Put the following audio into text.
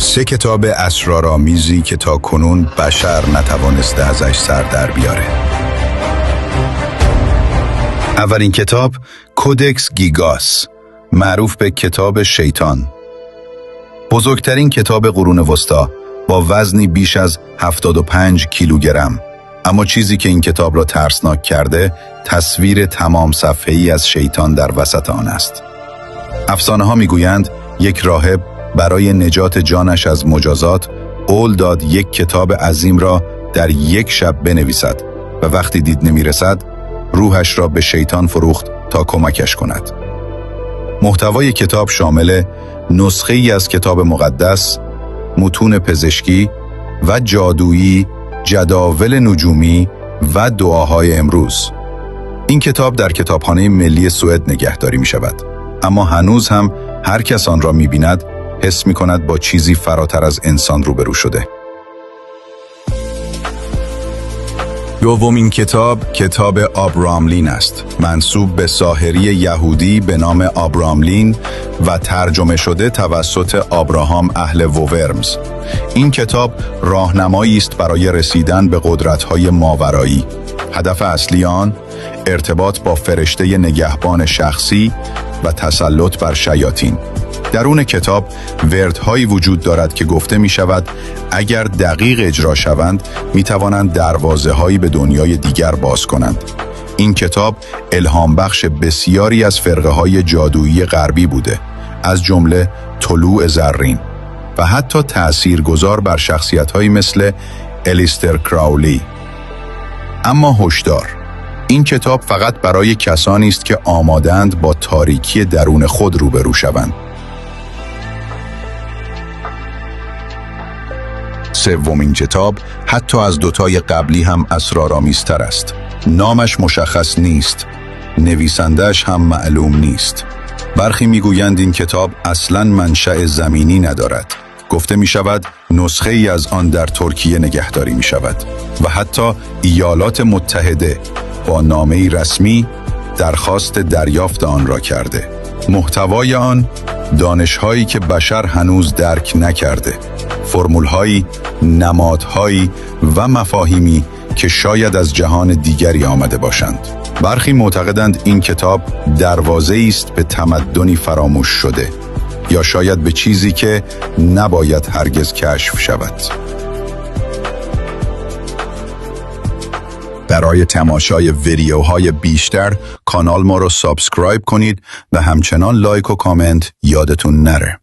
3 کتاب اسرارآمیزی که تا کنون بشر نتوانسته ازش سر در بیاره. اولین کتاب کودکس گیگاس، معروف به کتاب شیطان. بزرگترین کتاب قرون وسطا با وزنی بیش از 75 کیلوگرم. اما چیزی که این کتاب را ترسناک کرده، تصویر تمام صفحه‌ای از شیطان در وسط آن است. افسانه‌ها می‌گویند یک راهب برای نجات جانش از مجازات قول داد یک کتاب عظیم را در یک شب بنویسد و وقتی دید نمی‌رسد، روحش را به شیطان فروخت تا کمکش کند. محتوای کتاب شامل نسخه‌ای از کتاب مقدس، متون پزشکی و جادویی، جداول نجومی و دعاهای امروز. این کتاب در کتابخانه ملی سوئد نگهداری می شود، اما هنوز هم هر کس آن را می بیند حس می کند با چیزی فراتر از انسان روبرو شده. دومین کتاب کتاب آبراهام لین است، منسوب به ساحری یهودی به نام آبراهام لین و ترجمه شده توسط آبراهام اهل وورمز. این کتاب راهنمایی است برای رسیدن به قدرت‌های ماورایی. هدف اصلی آن ارتباط با فرشته نگهبان شخصی و تسلط بر شیاطین. درون کتاب وردهایی وجود دارد که گفته می شود اگر دقیق اجرا شوند می توانند دروازه‌هایی به دنیای دیگر باز کنند. این کتاب الهام بخش بسیاری از فرقه‌های جادویی غربی بوده، از جمله طلوع زرین و حتی تأثیرگذار بر شخصیت‌هایی مثل الیستر کراولی. اما هشدار، این کتاب فقط برای کسانی است که آماده‌اند با تاریکی درون خود روبرو شوند. سومین کتاب حتی از دوتای قبلی هم اسرارآمیزتر است. نامش مشخص نیست، نویسنده‌اش هم معلوم نیست. برخی میگویند این کتاب اصلاً منشأ زمینی ندارد. گفته می شود نسخه ای از آن در ترکیه نگهداری می شود و حتی ایالات متحده با نامه‌ای رسمی درخواست دریافت آن را کرده. محتوای آن دانش‌هایی که بشر هنوز درک نکرده، فرمول‌هایی، نمادهایی و مفاهیمی که شاید از جهان دیگری آمده باشند. برخی معتقدند این کتاب دروازه‌ای است به تمدنی فراموش شده یا شاید به چیزی که نباید هرگز کشف شود. برای تماشای ویدیوهای بیشتر کانال ما رو سابسکرایب کنید و همچنان لایک و کامنت یادتون نره.